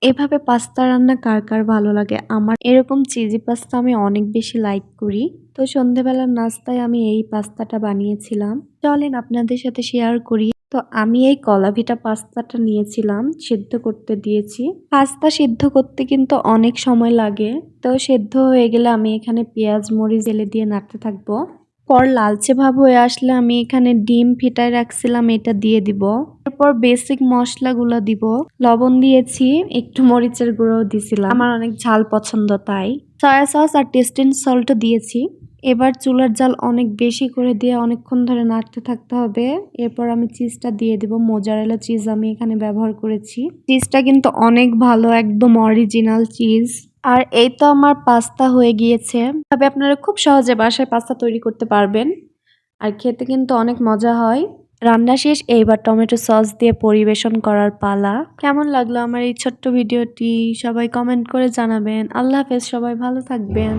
এভাবে পাস্তা রান্না কার কার ভালো লাগে? আমার এরকম চিজি পাস্তা আমি অনেক বেশি লাইক করি। তো সন্ধ্যেবেলার নাস্তায় আমি এই পাস্তাটা বানিয়েছিলাম। চলেন আপনাদের সাথে শেয়ার করি। তো আমি এই কলাভিটা পাস্তাটা নিয়েছিলাম, সিদ্ধ করতে দিয়েছি। পাস্তা সিদ্ধ করতে কিন্তু অনেক সময় লাগে। তো সেদ্ধ হয়ে গেলে আমি এখানে পেঁয়াজ মরিচ ঢেলে দিয়ে নাড়তে থাকবো। পর লালচে ভাব হয়ে আসলে আমি এখানে ডিম ফেটায় রাখছিলাম, এটা দিয়ে দিব। তারপর বেসিক মশলাগুলো দিব। লবণ দিয়েছি, একটু মরিচের গুঁড়োও দিছিলাম, আমার অনেক ঝাল পছন্দ তাই। সয়া সস আর টেস্টিং সল্টও দিয়েছি। এবার চুলার জাল অনেক বেশি করে দিয়ে অনেকক্ষণ ধরে নাড়তে থাকতে হবে। এরপর আমি চিজটা দিয়ে দিব। মোজারেলা চিজ আমি এখানে ব্যবহার করেছি। চিজটা কিন্তু অনেক ভালো, একদম অরিজিনাল চিজ। আর এই তো আমার পাস্তা হয়ে গিয়েছে। তবে আপনারা খুব সহজে বাসায় পাস্তা তৈরি করতে পারবেন, আর খেতে কিন্তু অনেক মজা হয়। রান্না শেষ, এইবার টমেটো সস দিয়ে পরিবেশন করার পালা। কেমন লাগলো আমার এই ছোট্ট ভিডিওটি সবাই কমেন্ট করে জানাবেন। আল্লাহ হাফেজ, সবাই ভালো থাকবেন।